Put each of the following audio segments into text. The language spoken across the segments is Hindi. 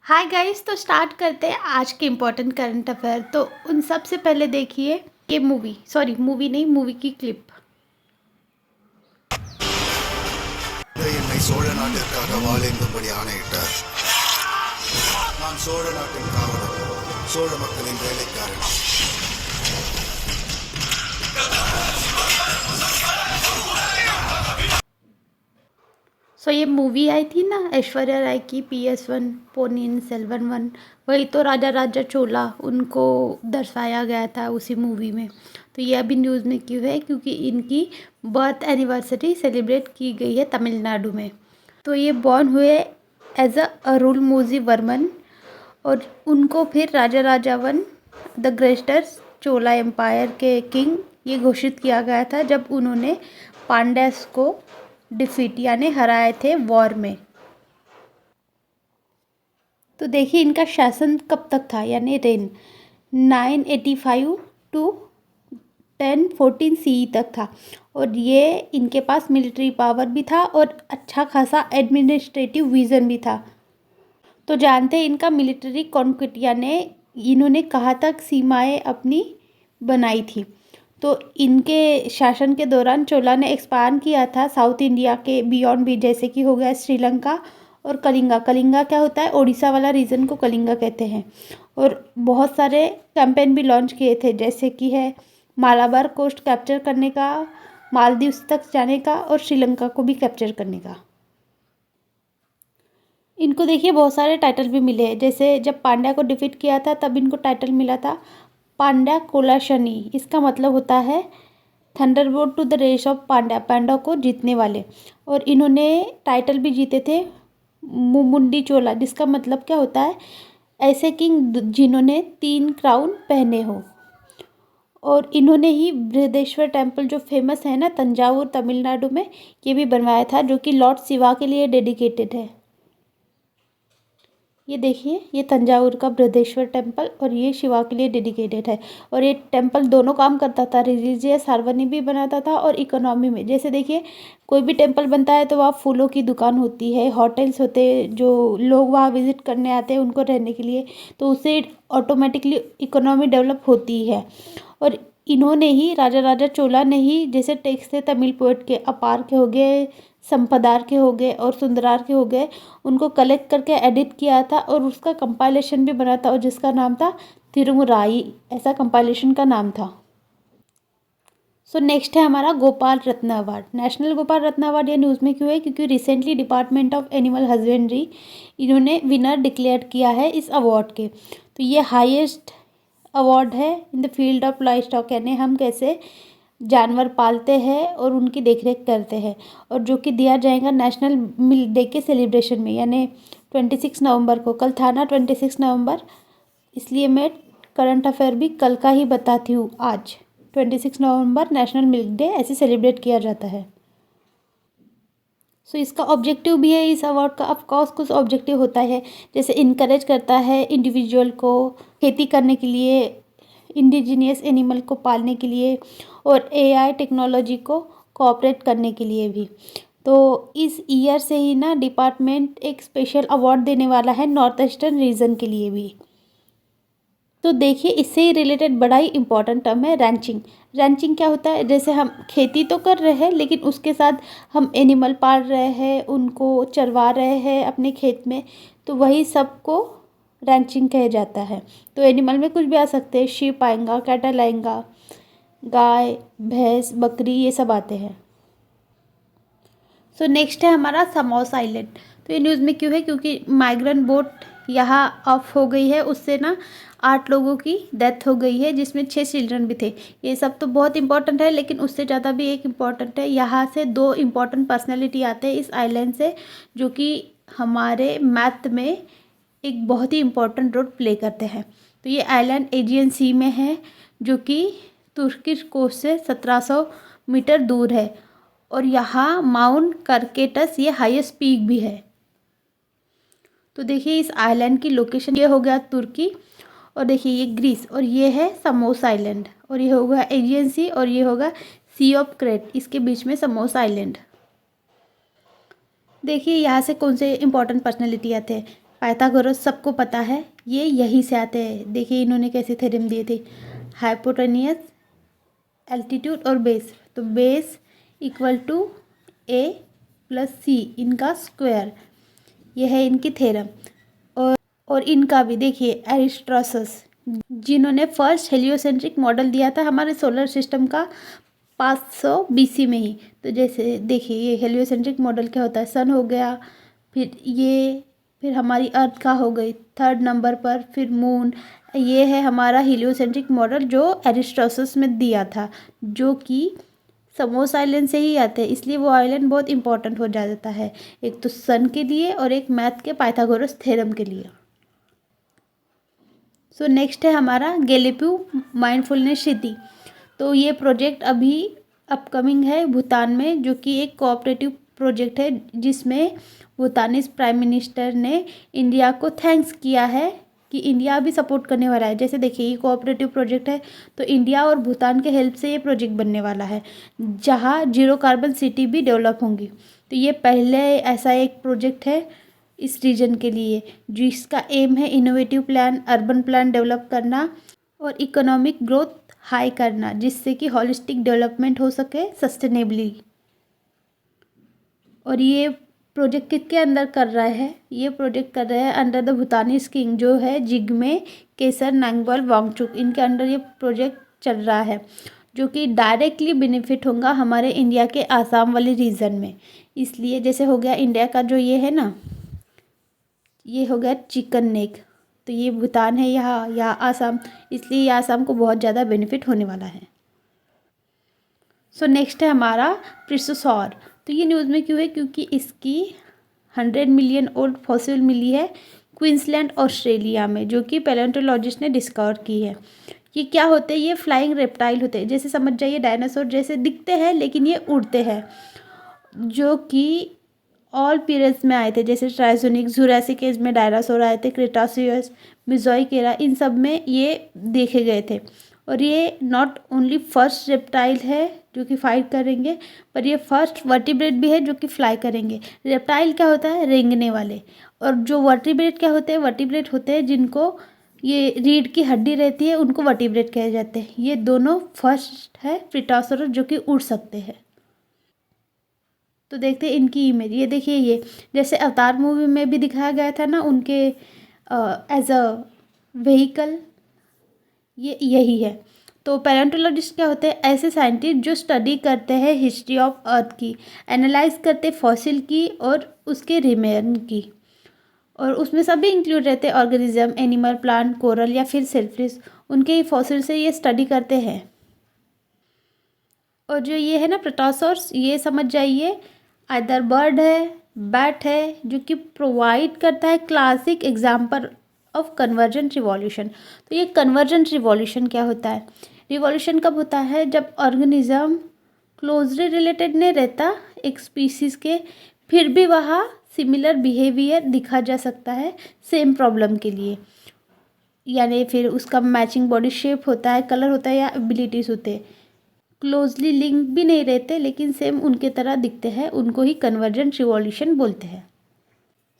हाय गाइस, तो स्टार्ट करते हैं आज के इम्पोर्टेंट करंट अफेयर। तो उन सब से पहले देखिए ये मूवी नहीं, मूवी की क्लिप। என்னை சோழ நாட்டிற்காக வாழேந்தும்படி ஆணையிட்டார். நான் சோழ நாட்டின் காவலன், சோழ மக்களின் வேலைக்காரன். सो ये मूवी आई थी ना ऐश्वर्या राय की, PS1 पोनियन सेल्वन वन। वही तो राजा राजा चोला उनको दर्शाया गया था उसी मूवी में। तो ये अभी न्यूज़ में क्यों है? क्योंकि इनकी बर्थ एनिवर्सरी सेलिब्रेट की गई है तमिलनाडु में। तो ये बॉर्न हुए एज अरुलमोजी वर्मन, और उनको फिर राजा राजावन द ग्रेटेस्ट चोला एम्पायर के किंग ये घोषित किया गया था जब उन्होंने पांड्यास को डिफीट यानी हराए थे वॉर में। तो देखिए इनका शासन कब तक था, यानी रेन 985 टू 1014 CE तक था। और ये इनके पास मिलिट्री पावर भी था और अच्छा खासा एडमिनिस्ट्रेटिव विजन भी था। तो जानते हैं इनका मिलिट्री कॉन्क्विट यानी इन्होंने कहाँ तक सीमाएं अपनी बनाई थी। तो इनके शासन के दौरान चोला ने एक्सपांड किया था साउथ इंडिया के बियॉन्ड भी, जैसे कि हो गया श्रीलंका और कलिंगा। कलिंगा क्या होता है? उड़ीसा वाला रीजन को कलिंगा कहते हैं। और बहुत सारे कैंपेन भी लॉन्च किए थे, जैसे कि है मालाबार कोस्ट कैप्चर करने का, मालदीव्स तक जाने का और श्रीलंका को भी कैप्चर करने का। इनको देखिए बहुत सारे टाइटल भी मिले हैं, जैसे जब पांड्या को डिफीट किया था तब इनको टाइटल मिला था पांड्या कोलाशनी। इसका मतलब होता है thunderbolt to the race of Pandya, Pandya को जीतने वाले। और इन्होंने टाइटल भी जीते थे मुमुंडी चोला, जिसका मतलब क्या होता है? ऐसे किंग जिन्होंने 3 क्राउन पहने हो। और इन्होंने ही बृहदेश्वर टेम्पल जो फेमस है ना तंजावुर तमिलनाडु में, ये भी बनवाया था, जो कि लॉर्ड शिवा के लिए डेडिकेटेड है। ये देखिए ये तंजावुर का बृहदेश्वर टेम्पल और ये शिवा के लिए डेडिकेटेड है। और ये टेम्पल दोनों काम करता था, रिलीजियस हार्मनी भी बनाता था और इकोनॉमी में। जैसे देखिए कोई भी टेम्पल बनता है तो वहाँ फूलों की दुकान होती है, होटल्स होते हैं, जो लोग वहाँ विजिट करने आते हैं उनको रहने के लिए, तो उससे ऑटोमेटिकली इकोनॉमी डेवलप होती है। और इन्होंने ही राजा राजा चोला ने ही, जैसे टेक्स्ट थे तमिल पोएट के, अपार के हो गए, संपदार के हो गए और सुंदरार के हो गए, उनको कलेक्ट करके एडिट किया था और उसका कंपाइलेशन भी बना था, और जिसका नाम था तिरुमुराई, ऐसा कंपाइलेशन का नाम था। सो नेक्स्ट है हमारा गोपाल रत्न अवार्ड। नेशनल गोपाल रत्न अवार्ड ये न्यूज़ में क्यों है? क्योंकि recently department of animal husbandry इन्होंने विनर डिक्लेयर किया है इस अवार्ड के। तो ये हाईएस्ट अवार्ड है in the field of life stock, यानी हम कैसे जानवर पालते हैं और उनकी देखरेख करते हैं, और जो कि दिया जाएगा नेशनल मिल्क डे के सेलिब्रेशन में, यानी 26 नवंबर को। कल था ना 26 नवंबर, इसलिए मैं करंट अफेयर भी कल का ही बताती हूँ। आज 26 नवंबर नेशनल मिल्क डे ऐसे सेलिब्रेट किया जाता है। सो इसका ऑब्जेक्टिव भी है इस अवार्ड का, ऑफकोर्स कुछ ऑब्जेक्टिव होता है, जैसे इनकरेज करता है इंडिविजुअल को खेती करने के लिए, इंडिजीनियस एनिमल को पालने के लिए, और AI टेक्नोलॉजी को कोऑपरेट करने के लिए भी। तो इस ईयर से ही ना डिपार्टमेंट एक स्पेशल अवार्ड देने वाला है नॉर्थ ईस्टर्न रीजन के लिए भी। तो देखिए इससे ही रिलेटेड बड़ा ही इम्पोर्टेंट टर्म है रैंचिंग। रैंचिंग क्या होता है? जैसे हम खेती तो कर रहे हैं लेकिन उसके साथ हम एनिमल पाल रहे हैं, उनको चरवा रहे हैं अपने खेत में, तो वही सबको रैंचिंग कहा जाता है। तो एनिमल में कुछ भी आ सकते हैं, शीप आएगा, कैटल आएगा, गाय भैंस बकरी ये सब आते हैं। सो नेक्स्ट है हमारा समोस आइलैंड। तो ये न्यूज़ में क्यों है? क्योंकि माइग्रेंट बोट यहाँ ऑफ हो गई है, उससे ना 8 लोगों की डेथ हो गई है, जिसमें 6 चिल्ड्रन भी थे। ये सब तो बहुत इंपॉर्टेंट है, लेकिन उससे ज़्यादा भी एक इम्पॉर्टेंट है, यहाँ से 2 इम्पॉर्टेंट पर्सनैलिटी आते हैं इस आइलैंड से, जो कि हमारे मैथ में एक बहुत ही इम्पॉर्टेंट रोल प्ले करते हैं। तो ये आइलैंड एजियन सी में है, जो कि तुर्किश कोस्ट से 1700 मीटर दूर है। और यहाँ माउंट करकेटस ये हाईएस्ट पीक भी है। तो देखिए इस आइलैंड की लोकेशन, ये हो गया तुर्की, और देखिए ये ग्रीस, और ये है समोस आइलैंड, और ये होगा एजियन सी, और ये होगा सी ऑफ क्रेट, इसके बीच में समोस आइलैंड। देखिए यहाँ से कौन से इंपॉर्टेंट पर्सनैलिटी आते हैं। पाइथागोरस सबको पता है, ये यहीं से आते हैं। देखिए इन्होंने कैसे थ्योरम दिए थे, हाइपोटेनियस, एल्टीट्यूड और बेस। तो base equal to A plus C इनका स्क्वायर, ये है इनकी थ्योरम। और इनका भी देखिए एरिस्टोटल जिन्होंने फर्स्ट हेलियोसेंट्रिक मॉडल दिया था हमारे सोलर सिस्टम का 500 BC में ही। तो जैसे देखिए ये हेलियोसेंट्रिक मॉडल क्या होता है, सन हो गया, फिर हमारी अर्थ का हो गई 3rd नंबर पर, फिर मून। ये है हमारा हेलियोसेंट्रिक मॉडल जो एरिस्टोटल में दिया था, जो कि समोस आइलैंड से ही आते हैं, इसलिए वो आइलैंड बहुत इंपॉर्टेंट हो जाता है, एक तो सन के लिए और एक मैथ के पाइथागोरस थ्योरम के लिए। सो नेक्स्ट है हमारा गैलीलियो माइंडफुलनेस सिटी। तो ये प्रोजेक्ट अभी अपकमिंग है भूटान में, जो कि एक कोऑपरेटिव प्रोजेक्ट है, जिसमें भूटानीज प्राइम मिनिस्टर ने इंडिया को थैंक्स किया है कि इंडिया भी सपोर्ट करने वाला है। जैसे देखिए ये कोऑपरेटिव प्रोजेक्ट है, तो इंडिया और भूटान के हेल्प से ये प्रोजेक्ट बनने वाला है, जहाँ जीरो कार्बन सिटी भी डेवलप होंगी। तो ये पहले ऐसा एक प्रोजेक्ट है इस रीजन के लिए, जिसका एम है innovative plan, urban plan develop करना और इकोनॉमिक ग्रोथ हाई करना, जिससे कि हॉलिस्टिक डेवलपमेंट हो सके सस्टेनेबली। और ये प्रोजेक्ट किसके अंदर कर रहा है, ये प्रोजेक्ट कर रहे हैं अंडर द भूटानीज किंग, जो है जिग्मे केसर नांगबल वांगचुक। इनके अंडर ये प्रोजेक्ट चल रहा है, जो कि डायरेक्टली बेनिफिट होगा हमारे इंडिया के आसाम वाले रीजन में। इसलिए जैसे हो गया इंडिया का जो ये है ना, ये हो गया चिकन नेक, तो ये भूटान है यहाँ आसाम, इसलिए ये आसाम को बहुत ज़्यादा बेनिफिट होने वाला है। सो नेक्स्ट है हमारा प्रिसोसॉर। तो ये न्यूज़ में क्यों है, क्योंकि इसकी 100 मिलियन ओल्ड फॉसिल मिली है क्वींसलैंड ऑस्ट्रेलिया में, जो कि पैलेंटोलॉजिस्ट ने डिस्कवर की है। ये क्या होते हैं, ये फ्लाइंग रेप्टाइल होते हैं, जैसे समझ जाइए डायनासोर जैसे दिखते हैं, लेकिन ये उड़ते हैं, जो कि ऑल पीरियड्स में आए थे, जैसे ट्राइजोनिक, जुरासिक एज में डायनासोर आए थे, क्रेटासियस, मिजोइक एरा, इन सब में ये देखे गए थे। और ये नॉट ओनली फर्स्ट रेप्टाइल है जो कि फाइट करेंगे, पर ये फर्स्ट वर्टिब्रेट भी है जो कि फ्लाई करेंगे। रेप्टाइल क्या होता है, रेंगने वाले, और जो वर्टिब्रेट क्या होते हैं, वर्टिब्रेट होते हैं जिनको ये रीढ़ की हड्डी रहती है, उनको वर्टिब्रेट कहे जाते हैं। ये दोनों फर्स्ट है प्रीटासोरस जो कि उड़ सकते हैं। तो देखते हैं इनकी इमेज, ये देखिए, ये जैसे अवतार मूवी में भी दिखाया गया था ना उनके एज अ व्हीकल, ये यही है। तो पैलेंटोलॉजिस्ट क्या होते हैं, ऐसे साइंटिस्ट जो स्टडी करते हैं हिस्ट्री ऑफ अर्थ की, एनालाइज करते फॉसिल की और उसके रिमेन की, और उसमें सभी इंक्लूड रहते हैं ऑर्गेनिज्म, एनिमल, प्लांट, कोरल या फिर सेलफिश, उनके फॉसिल से ये स्टडी करते हैं। और जो ये है ना प्रोटोसॉर्स, ये समझ जाइए आइदर बर्ड है, बैट है, जो कि प्रोवाइड करता है classic example of convergent revolution. तो ये कन्वर्जेंट रिवॉल्यूशन क्या होता है, रिवॉल्यूशन कब होता है, जब ऑर्गेनिज्म क्लोजली रिलेटेड नहीं रहता एक स्पीसीज़ के, फिर भी वहाँ सिमिलर बिहेवियर दिखा जा सकता है सेम प्रॉब्लम के लिए, यानी फिर उसका मैचिंग बॉडी शेप होता है, कलर होता है या एबिलिटीज़ होते हैं, क्लोजली लिंक भी नहीं रहते लेकिन सेम उनके तरह दिखते हैं, उनको ही कन्वर्जेंट रिवॉल्यूशन बोलते हैं।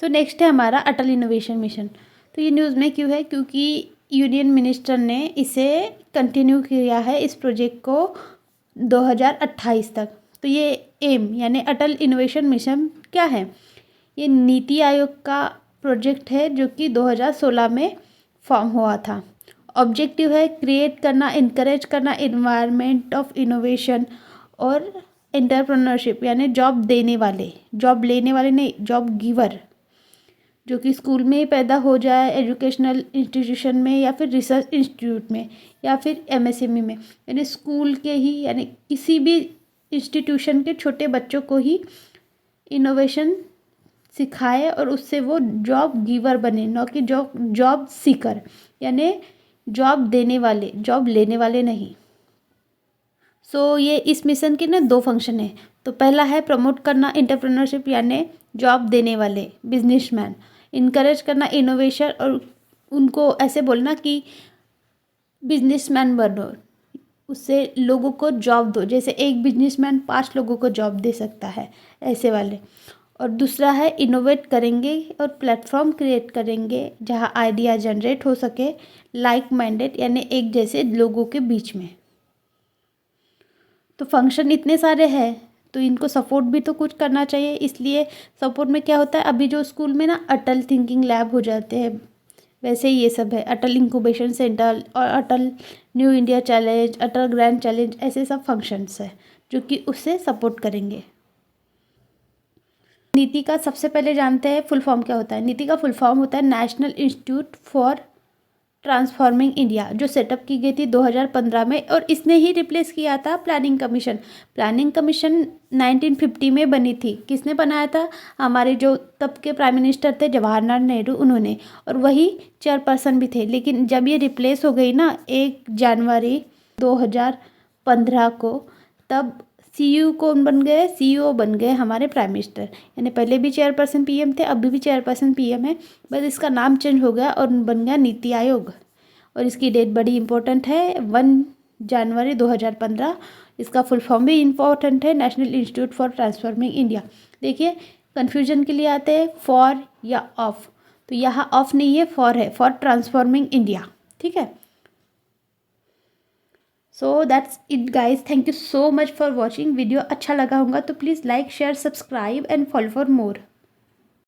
सो नेक्स्ट है हमारा अटल इनोवेशन मिशन। तो ये न्यूज़ में क्यों है, क्योंकि यूनियन मिनिस्टर ने इसे कंटिन्यू किया है इस प्रोजेक्ट को 2028 तक। तो ये एम यानी अटल इनोवेशन मिशन क्या है, ये नीति आयोग का प्रोजेक्ट है जो कि 2016 में फॉर्म हुआ था। ऑब्जेक्टिव है क्रिएट करना, इनकरेज करना एनवायरनमेंट ऑफ इनोवेशन और एंटरप्रेन्योरशिप, यानी जॉब देने वाले, जॉब लेने वाले नहीं, जॉब गिवर, जो कि स्कूल में ही पैदा हो जाए, एजुकेशनल इंस्टीट्यूशन में या फिर रिसर्च इंस्टीट्यूट में या फिर एमएसएमई में, यानी स्कूल के ही, यानी किसी भी इंस्टीट्यूशन के छोटे बच्चों को ही इनोवेशन सिखाए और उससे वो जॉब गिवर बने, न कि जॉब सीकर, यानी जॉब देने वाले, जॉब लेने वाले नहीं। सो ये इस मिशन के ना 2 फंक्शन है। तो पहला है प्रमोट करना एंटरप्रेन्योरशिप, यानी जॉब देने वाले बिजनेसमैन, इनकरेज करना इनोवेशन और उनको ऐसे बोलना कि बिजनेसमैन बनो, उससे लोगों को जॉब दो, जैसे एक बिजनेसमैन 5 लोगों को जॉब दे सकता है, ऐसे वाले। और दूसरा है इनोवेट करेंगे और प्लेटफॉर्म क्रिएट करेंगे जहाँ आइडिया जनरेट हो सके लाइक माइंडेड यानी एक जैसे लोगों के बीच में। तो फंक्शन इतने सारे हैं तो इनको सपोर्ट भी तो कुछ करना चाहिए, इसलिए सपोर्ट में क्या होता है, अभी जो स्कूल में ना अटल थिंकिंग लैब हो जाते हैं वैसे ही ये सब है, अटल इंक्यूबेशन सेंटर और अटल न्यू इंडिया चैलेंज, अटल ग्रैंड चैलेंज, ऐसे सब फंक्शंस है जो कि उससे सपोर्ट करेंगे। नीति का सबसे पहले जानते हैं फुल फॉर्म क्या होता है। नीति का फुल फॉर्म होता है national institute for transforming India, जो सेटअप की गई थी 2015 में और इसने ही रिप्लेस किया था प्लानिंग कमीशन। प्लानिंग कमीशन 1950 में बनी थी। किसने बनाया था, हमारे जो तब के प्राइम मिनिस्टर थे जवाहरलाल नेहरू, उन्होंने, और वही चेयरपर्सन भी थे। लेकिन जब ये रिप्लेस हो गई ना 1 जनवरी 2015 को, तब सीयू कौन बन गए, सीईओ बन गए हमारे प्राइम मिनिस्टर। यानी पहले भी चेयरपर्सन पीएम थे, अभी भी चेयरपर्सन पीएम है, बस इसका नाम चेंज हो गया और बन गया नीति आयोग। और इसकी डेट बड़ी इंपॉर्टेंट है 1 जनवरी 2015। इसका फुल फॉर्म भी इंपॉर्टेंट है national institute for transforming India. देखिए कन्फ्यूजन के लिए आते हैं फॉर या ऑफ, तो यहाँ ऑफ नहीं है, फॉर है, फॉर ट्रांसफॉर्मिंग इंडिया। ठीक है, so that's it guys, thank you so much for watching. Video अच्छा लगा होगा तो please like share subscribe and follow for more.